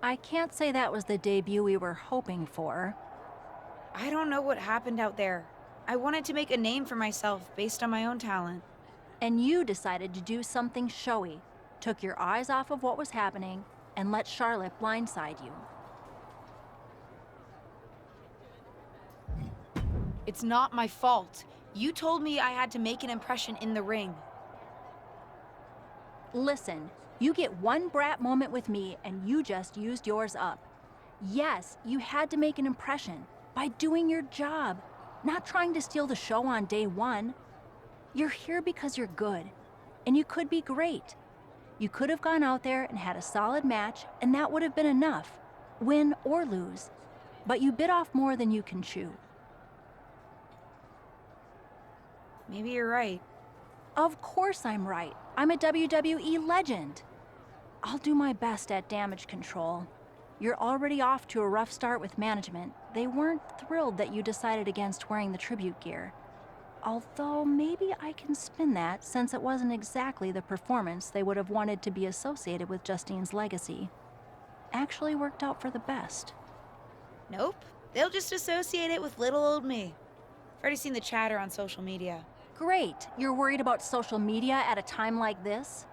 I can't say that was the debut we were hoping for. I don't know what happened out there. I wanted to make a name for myself based on my own talent. And you decided to do something showy, took your eyes off of what was happening, and let Charlotte blindside you. It's not my fault. You told me I had to make an impression in the ring. Listen, you get one brat moment with me and you just used yours up. Yes, you had to make an impression by doing your job, not trying to steal the show on day one. You're here because you're good, and you could be great. You could have gone out there and had a solid match, and that would have been enough, win or lose. But you bit off more than you can chew. Maybe you're right. Of course I'm right. I'm a WWE legend. I'll do my best at damage control. You're already off to a rough start with management. They weren't thrilled that you decided against wearing the tribute gear. Although maybe I can spin that, since it wasn't exactly the performance they would have wanted to be associated with Justine's legacy. Actually worked out for the best. Nope. They'll just associate it with little old me. I've already seen the chatter on social media. Great, you're worried about social media at a time like this?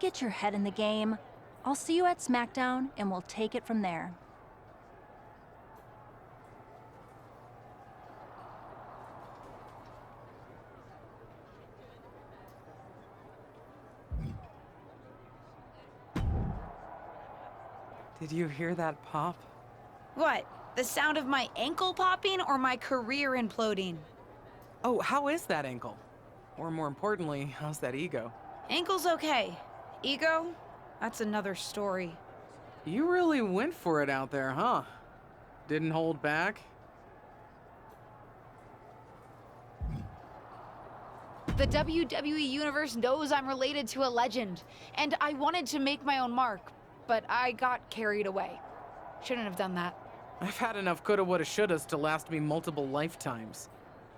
Get your head in the game. I'll see you at SmackDown, and we'll take it from there. Did you hear that pop? What? The sound of my ankle popping or my career imploding? Oh, how is that ankle? Or more importantly, how's that ego? Ankle's okay. Ego? That's another story. You really went for it out there, huh? Didn't hold back? The WWE Universe knows I'm related to a legend, and I wanted to make my own mark, but I got carried away. Shouldn't have done that. I've had enough coulda, woulda, shouldas to last me multiple lifetimes.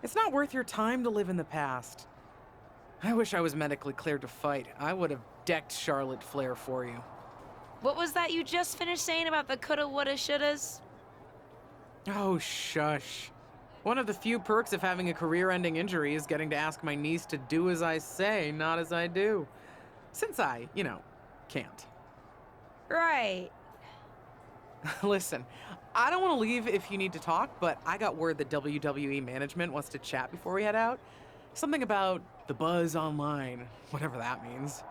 It's not worth your time to live in the past. I wish I was medically cleared to fight. I would have decked Charlotte Flair for you. What was that you just finished saying about the coulda, woulda, shouldas? Oh, shush. One of the few perks of having a career-ending injury is getting to ask my niece to do as I say, not as I do. Since I, can't. Right. Listen, I don't want to leave if you need to talk, but I got word that WWE management wants to chat before we head out. Something about the buzz online, whatever that means.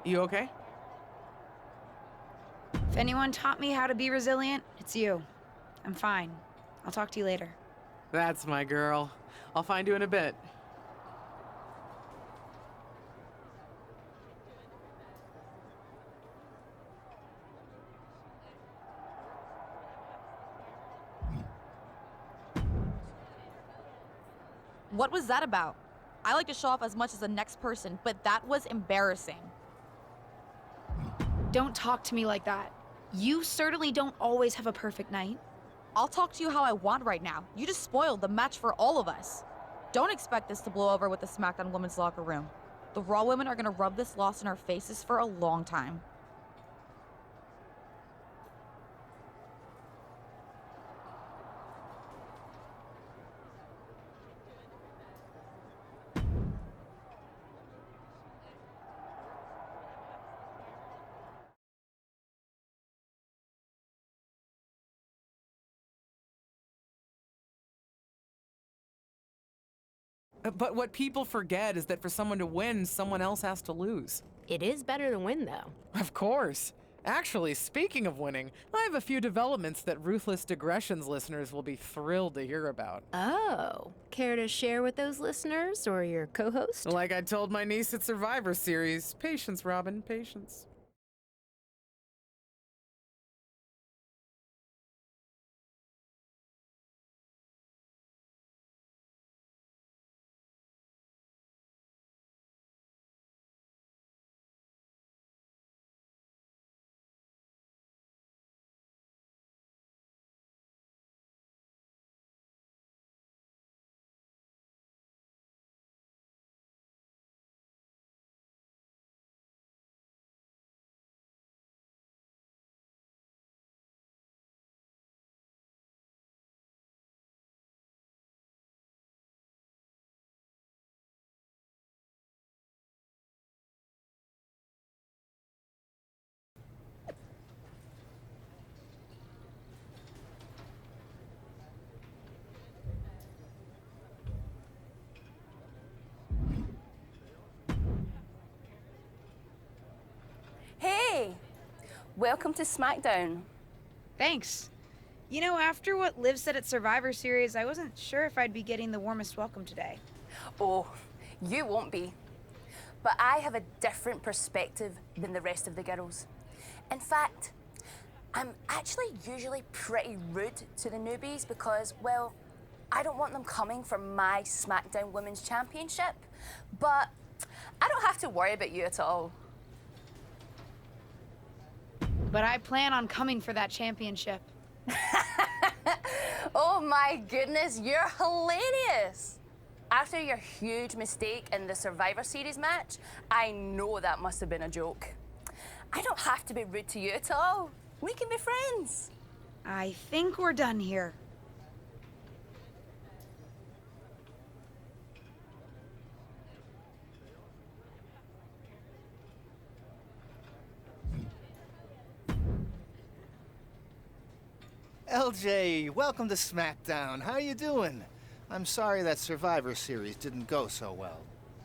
You okay? If anyone taught me how to be resilient, it's you. I'm fine. I'll talk to you later. That's my girl. I'll find you in a bit. What was that about? I like to show off as much as the next person, but that was embarrassing. Don't talk to me like that. You certainly don't always have a perfect night. I'll talk to you how I want right now. You just spoiled the match for all of us. Don't expect this to blow over with the SmackDown women's locker room. The Raw women are gonna rub this loss in our faces for a long time. But what people forget is that for someone to win, someone else has to lose. It is better to win, though. Of course. Actually, speaking of winning, I have a few developments that Ruthless Digressions listeners will be thrilled to hear about. Oh, care to share with those listeners or your co-host? Like I told my niece at Survivor Series, patience, Robin, patience. welcome to SmackDown. Thanks. You know, after what Liv said at Survivor Series, I wasn't sure if I'd be getting the warmest welcome today. Oh, you won't be. But I have a different perspective than the rest of the girls. In fact, I'm actually usually pretty rude to the newbies because, well, I don't want them coming for my SmackDown Women's Championship. But I don't have to worry about you at all. But I plan on coming for that championship. Oh my goodness, you're hilarious! After your huge mistake in the Survivor Series match, I know that must have been a joke. I don't have to be rude to you at all. We can be friends. I think we're done here. LJ, welcome to SmackDown. How you doing? I'm sorry that Survivor Series didn't go so well.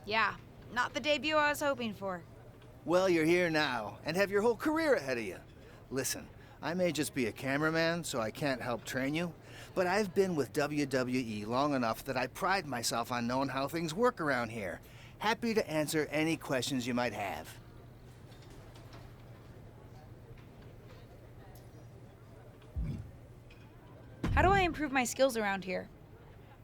Yeah, not the debut I was hoping for. Well, you're here now, and have your whole career ahead of you. Listen, I may just be a cameraman, so I can't help train you, but I've been with WWE long enough that I pride myself on knowing how things work around here. Happy to answer any questions you might have. How do I improve my skills around here?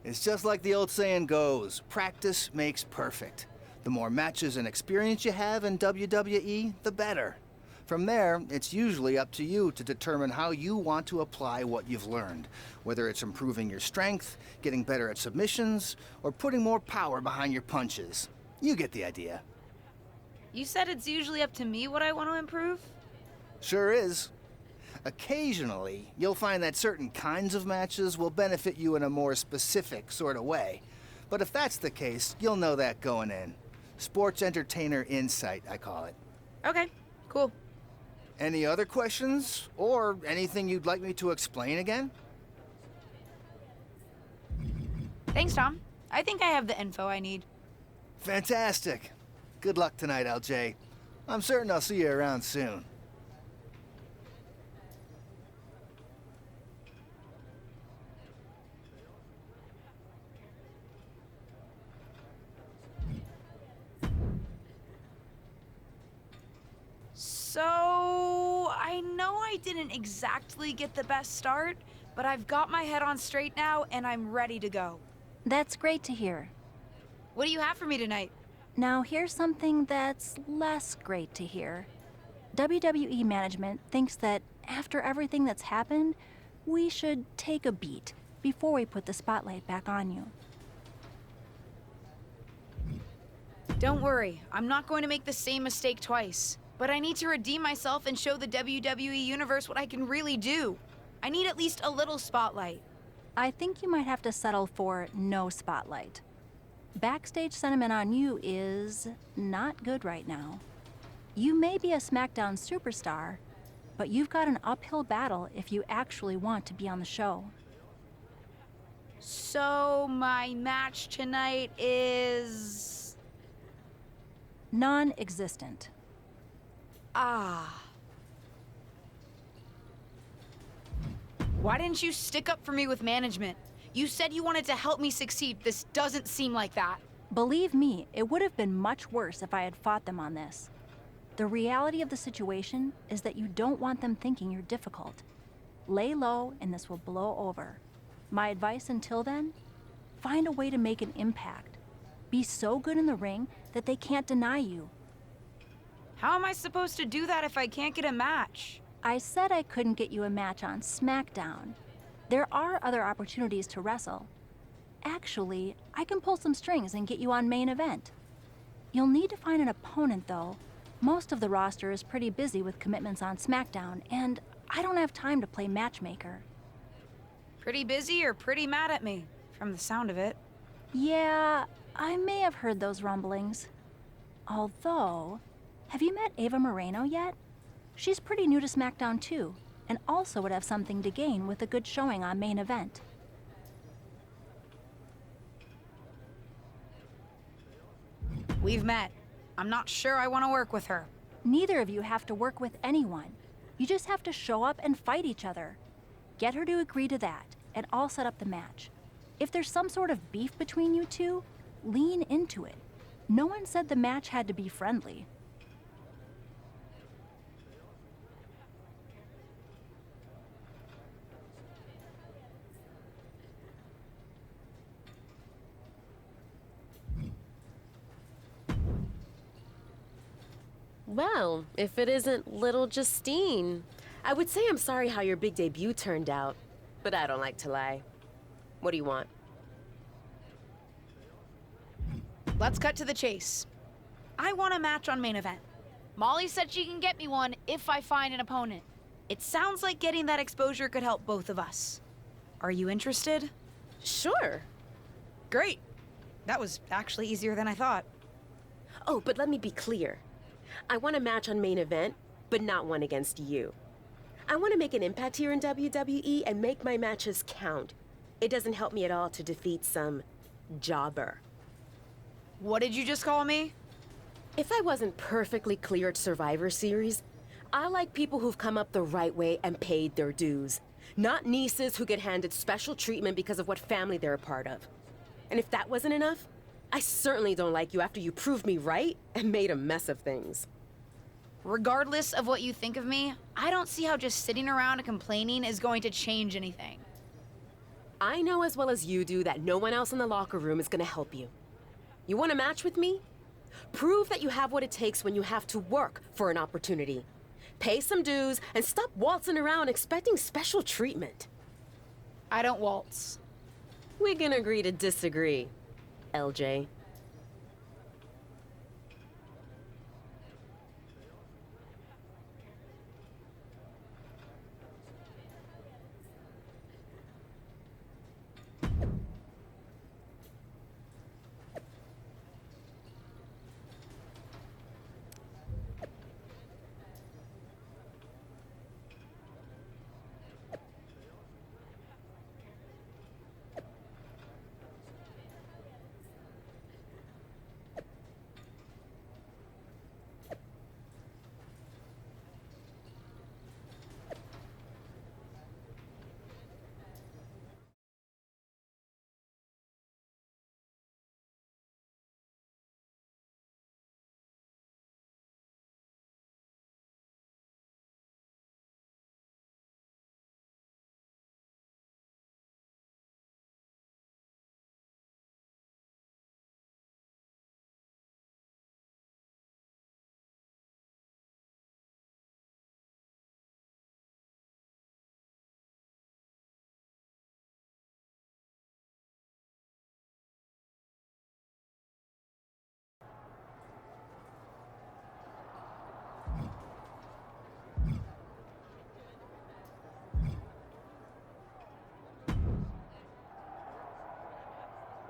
It's just like the old saying goes, practice makes perfect. The more matches and experience you have in WWE, the better. From there, it's usually up to you to determine how you want to apply what you've learned, whether it's improving your strength, getting better at submissions, or putting more power behind your punches. You get the idea. You said it's usually up to me what I want to improve? Sure is. Occasionally, you'll find that certain kinds of matches will benefit you in a more specific sort of way. But if that's the case, you'll know that going in. Sports entertainer insight, I call it. Okay, cool. Any other questions? Or anything you'd like me to explain again? Thanks, Tom. I think I have the info I need. Fantastic. Good luck tonight, LJ. I'm certain I'll see you around soon. So, I know I didn't exactly get the best start, but I've got my head on straight now and I'm ready to go. That's great to hear. What do you have for me tonight? Now, here's something that's less great to hear. WWE management thinks that after everything that's happened, we should take a beat before we put the spotlight back on you. Don't worry, I'm not going to make the same mistake twice. But I need to redeem myself and show the WWE Universe what I can really do. I need at least a little spotlight. I think you might have to settle for no spotlight. Backstage sentiment on you is not good right now. You may be a SmackDown superstar, but you've got an uphill battle if you actually want to be on the show. So my match tonight is... Non-existent. Ah. Why didn't you stick up for me with management? You said you wanted to help me succeed. This doesn't seem like that. Believe me, it would have been much worse if I had fought them on this. The reality of the situation is that you don't want them thinking you're difficult. Lay low and this will blow over. My advice until then, find a way to make an impact. Be so good in the ring that they can't deny you. How am I supposed to do that if I can't get a match? I said I couldn't get you a match on SmackDown. There are other opportunities to wrestle. Actually, I can pull some strings and get you on main event. You'll need to find an opponent, though. Most of the roster is pretty busy with commitments on SmackDown, and I don't have time to play matchmaker. Pretty busy or pretty mad at me, from the sound of it. Yeah, I may have heard those rumblings. Although, have you met Ava Moreno yet? She's pretty new to SmackDown too, and also would have something to gain with a good showing on main event. We've met. I'm not sure I want to work with her. Neither of you have to work with anyone. You just have to show up and fight each other. Get her to agree to that, and I'll set up the match. If there's some sort of beef between you two, lean into it. No one said the match had to be friendly. Well, if it isn't little Justine, I would say I'm sorry how your big debut turned out, but I don't like to lie. What do you want? Let's cut to the chase. I want a match on main event. Molly said she can get me one if I find an opponent. It sounds like getting that exposure could help both of us. Are you interested? Sure. Great. That was actually easier than I thought. Oh, but let me be clear. I want a match on main event, but not one against you. I want to make an impact here in WWE and make my matches count. It doesn't help me at all to defeat some jobber. What did you just call me? If I wasn't perfectly clear at Survivor Series, I like people who've come up the right way and paid their dues. Not nieces who get handed special treatment because of what family they're a part of. And if that wasn't enough, I certainly don't like you after you proved me right and made a mess of things. Regardless of what you think of me, I don't see how just sitting around and complaining is going to change anything. I know as well as you do that no one else in the locker room is gonna help you. You want a match with me? Prove that you have what it takes when you have to work for an opportunity. Pay some dues and stop waltzing around expecting special treatment. I don't waltz. We can agree to disagree, LJ.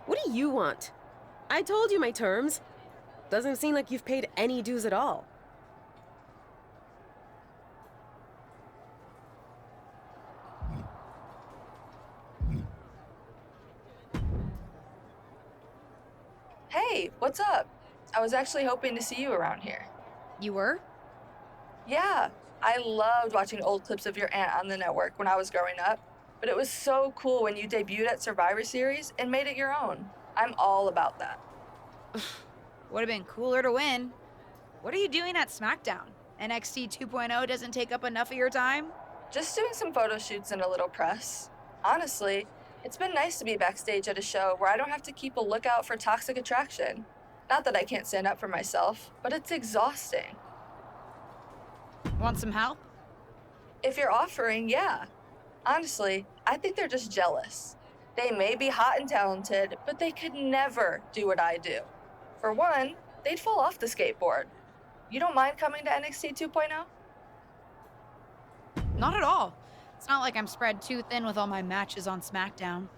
What do you want? I told you my terms. Doesn't seem like you've paid any dues at all. Hey, what's up? I was actually hoping to see you around here. You were? Yeah, I loved watching old clips of your aunt on the network when I was growing up, but it was so cool when you debuted at Survivor Series and made it your own. I'm all about that. Would have been cooler to win. What are you doing at SmackDown? NXT 2.0 doesn't take up enough of your time? Just doing some photo shoots and a little press. Honestly, it's been nice to be backstage at a show where I don't have to keep a lookout for toxic attraction. Not that I can't stand up for myself, but it's exhausting. Want some help? If you're offering, yeah. Honestly, I think they're just jealous. They may be hot and talented, but they could never do what I do. For one, they'd fall off the skateboard. You don't mind coming to NXT 2.0? Not at all. It's not like I'm spread too thin with all my matches on SmackDown.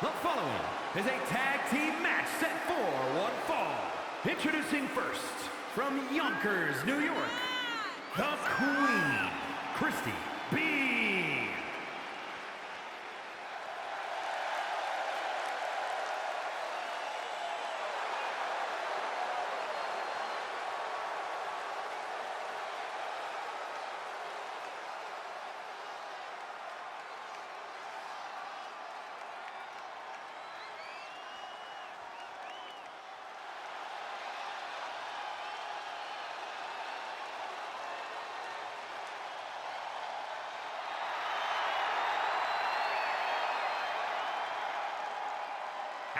The following is a tag team match set for one fall. Introducing first, from Yonkers, New York, the Queen, Christy B.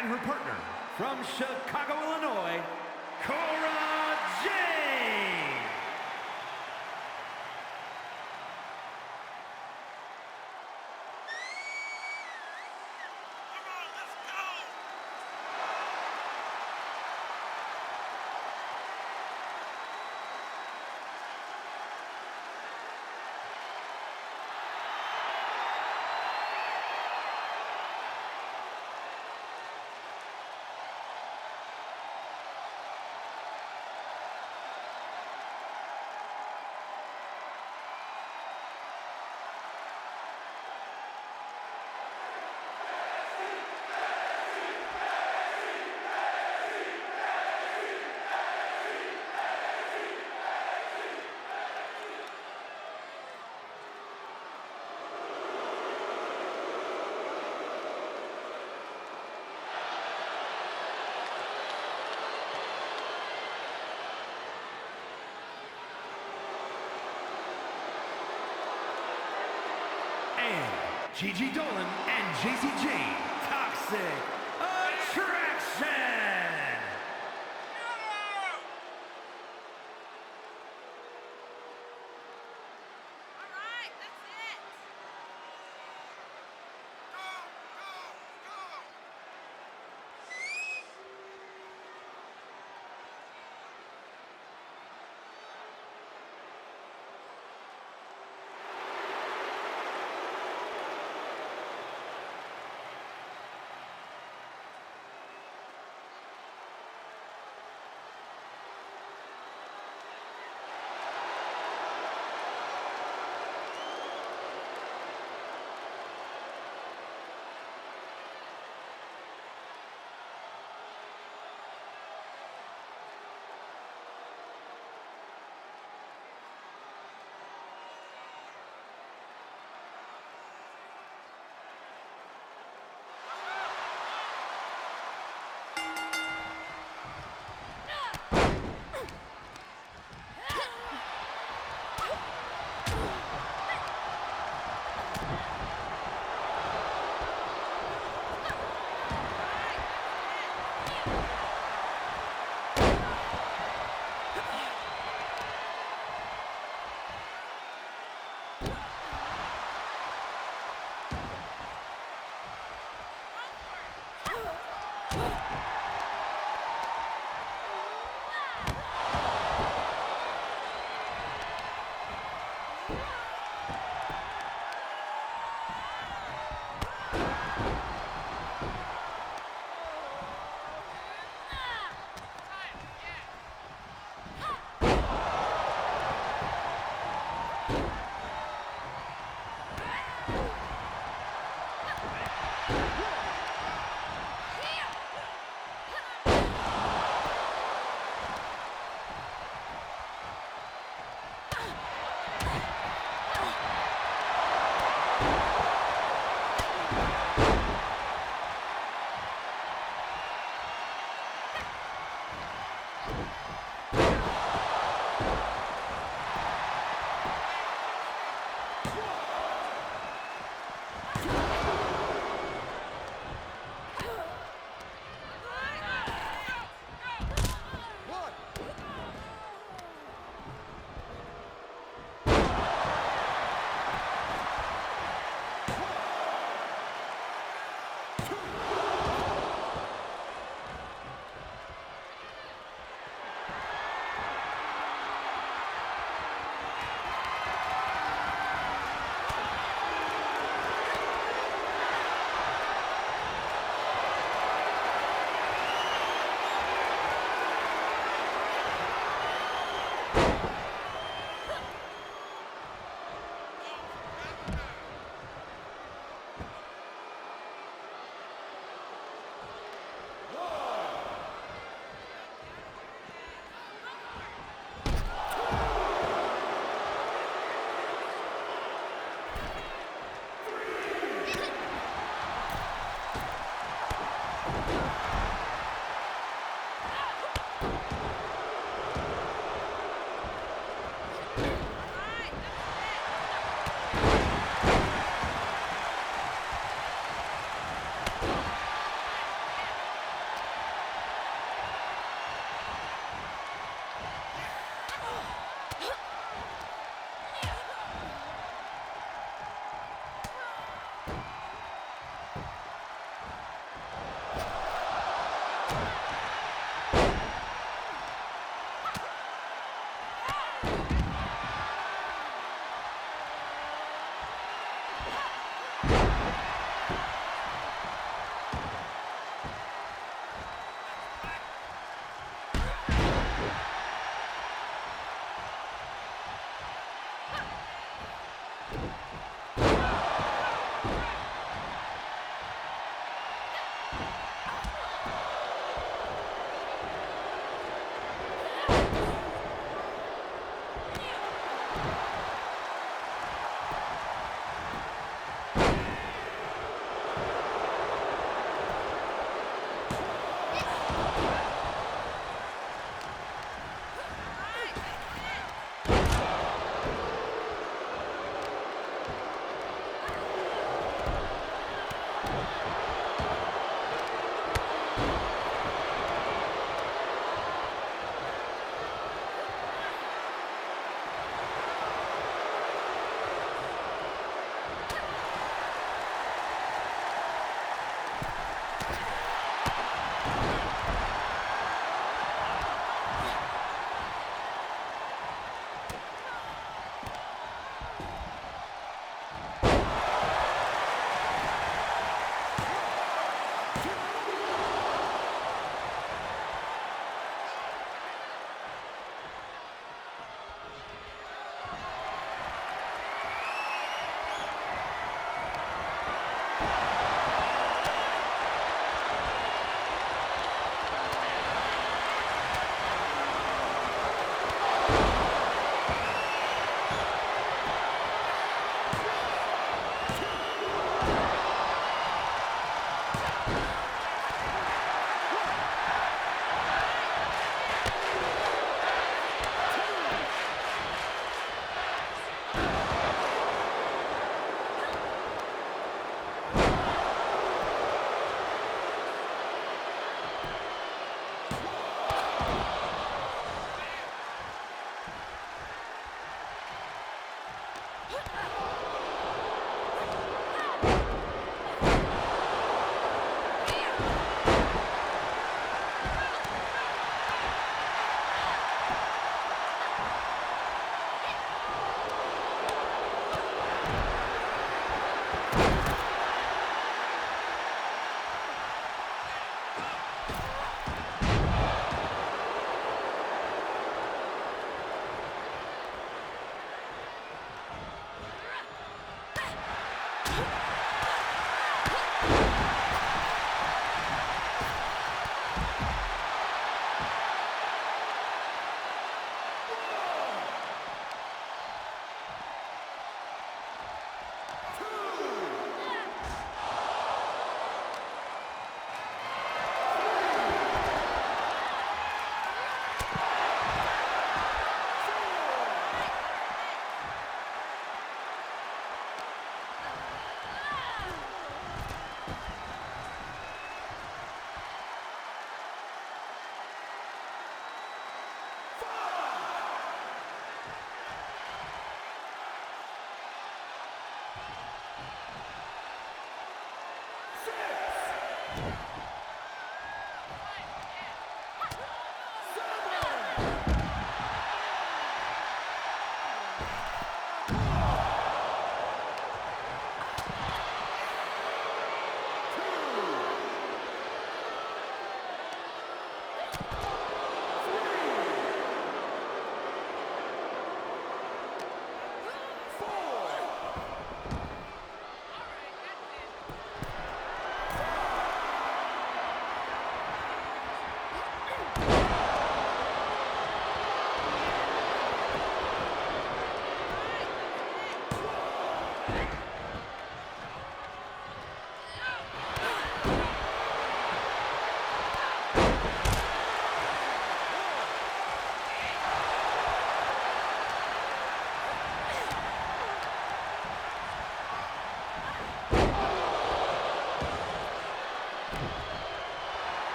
And her partner, from Chicago, Illinois, Cora Jade. Gigi Dolan and JCJ, Toxic Attraction!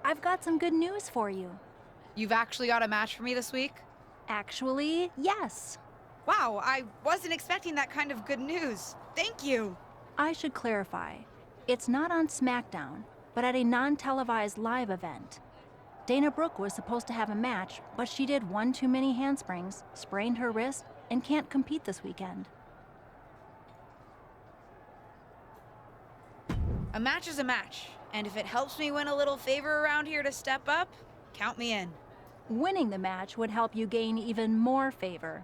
I've got some good news for you. You've actually got a match for me this week? Actually, yes. Wow, I wasn't expecting that kind of good news. Thank you. I should clarify. It's not on SmackDown, but at a non-televised live event. Dana Brooke was supposed to have a match, but she did one too many handsprings, sprained her wrist, and can't compete this weekend. A match is a match, and if it helps me win a little favor around here to step up, count me in. Winning the match would help you gain even more favor.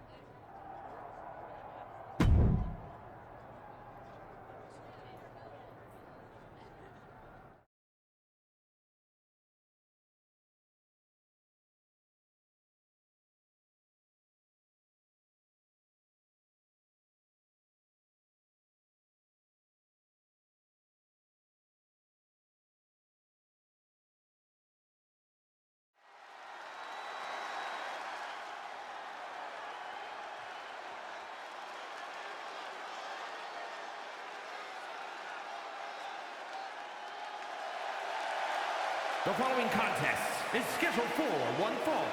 The following contest is scheduled for one fall.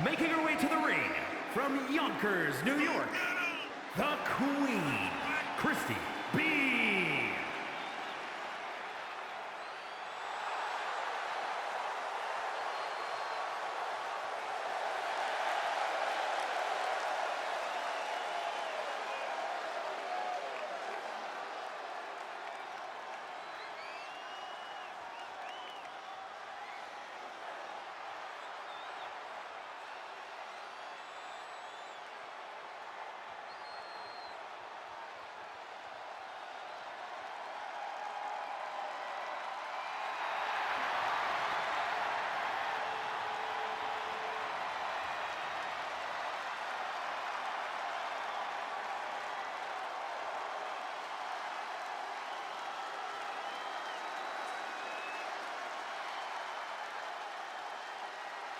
Making her way to the ring from Yonkers, New York, the Queen, Christy B.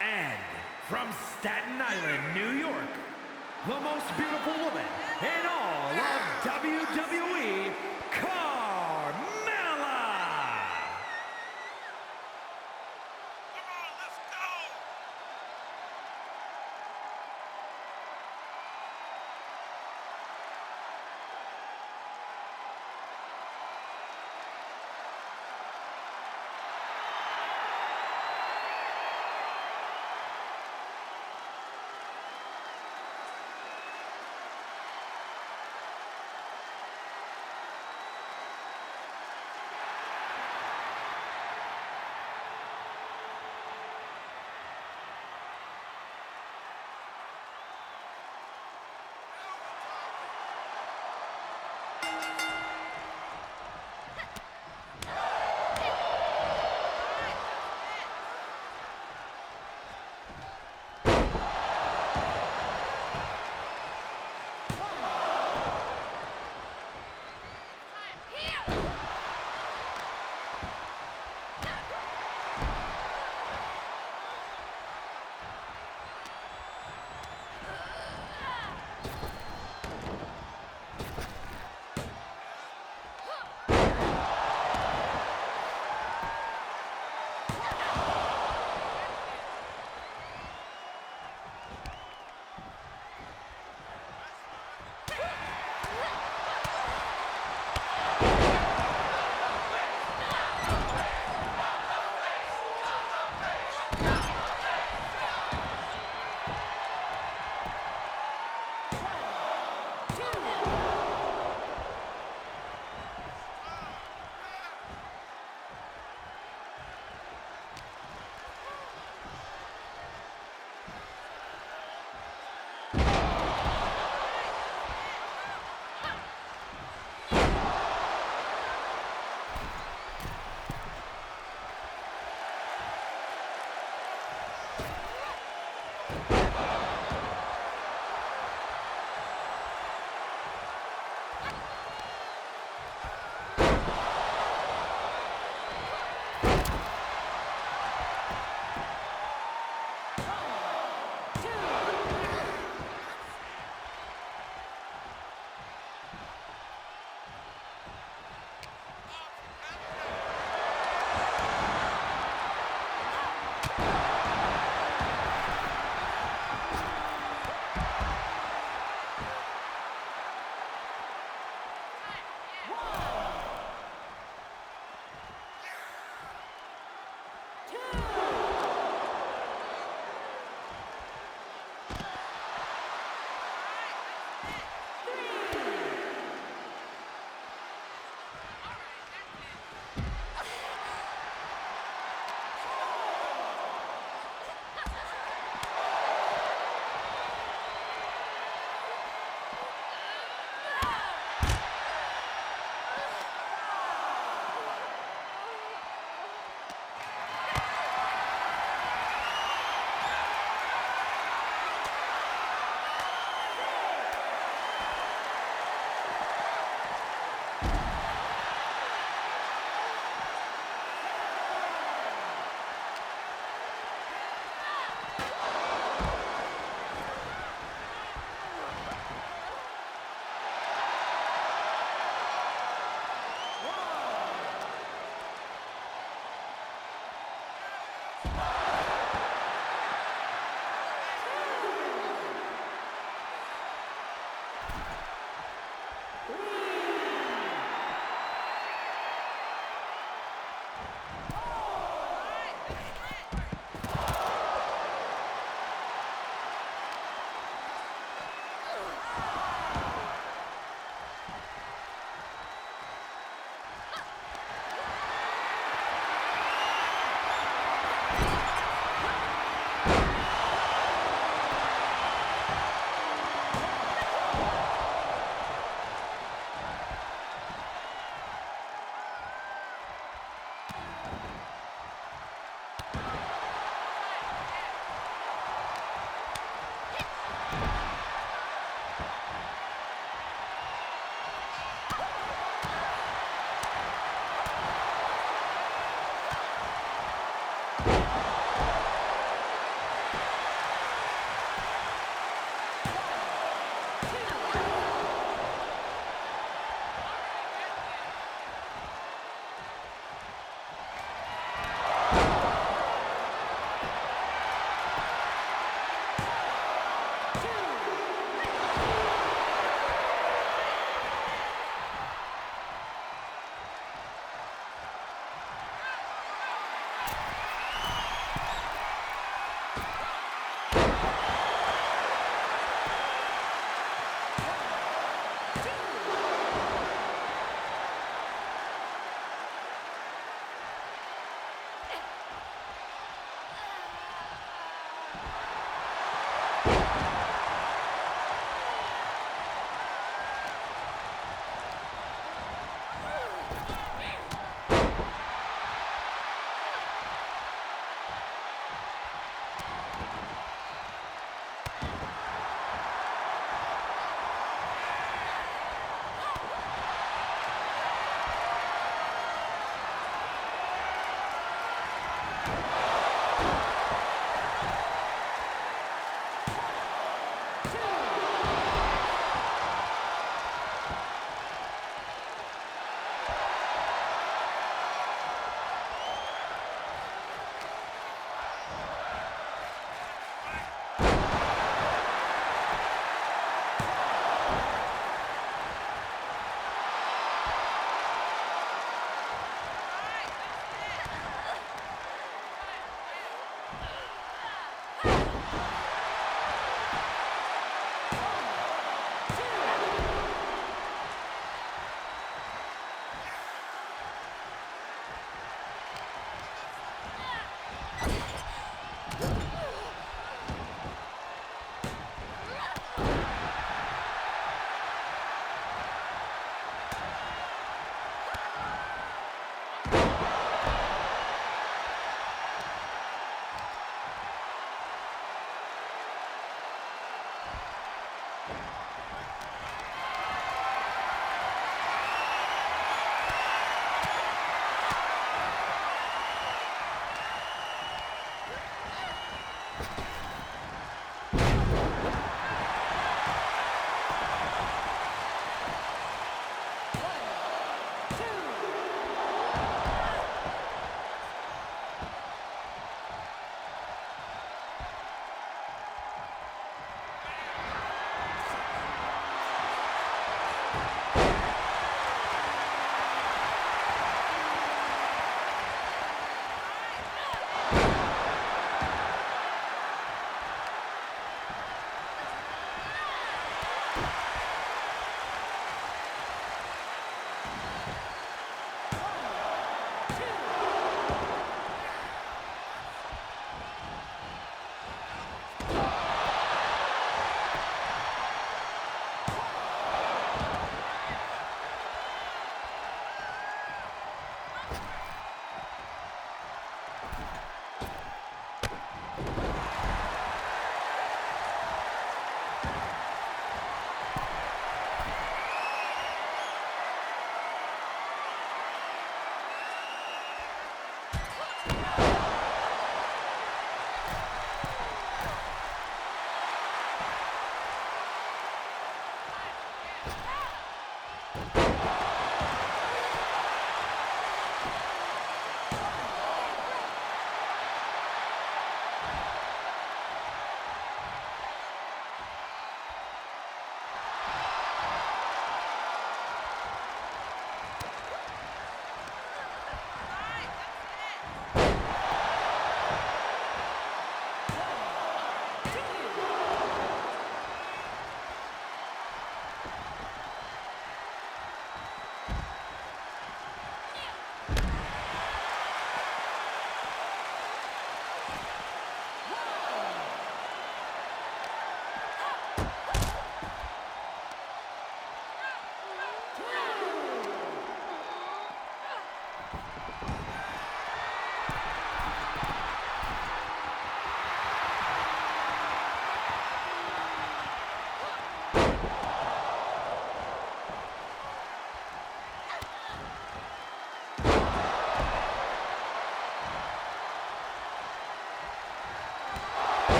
And from Staten Island, New York, the most beautiful woman in all of WWE, Carmella! Come on, let's go!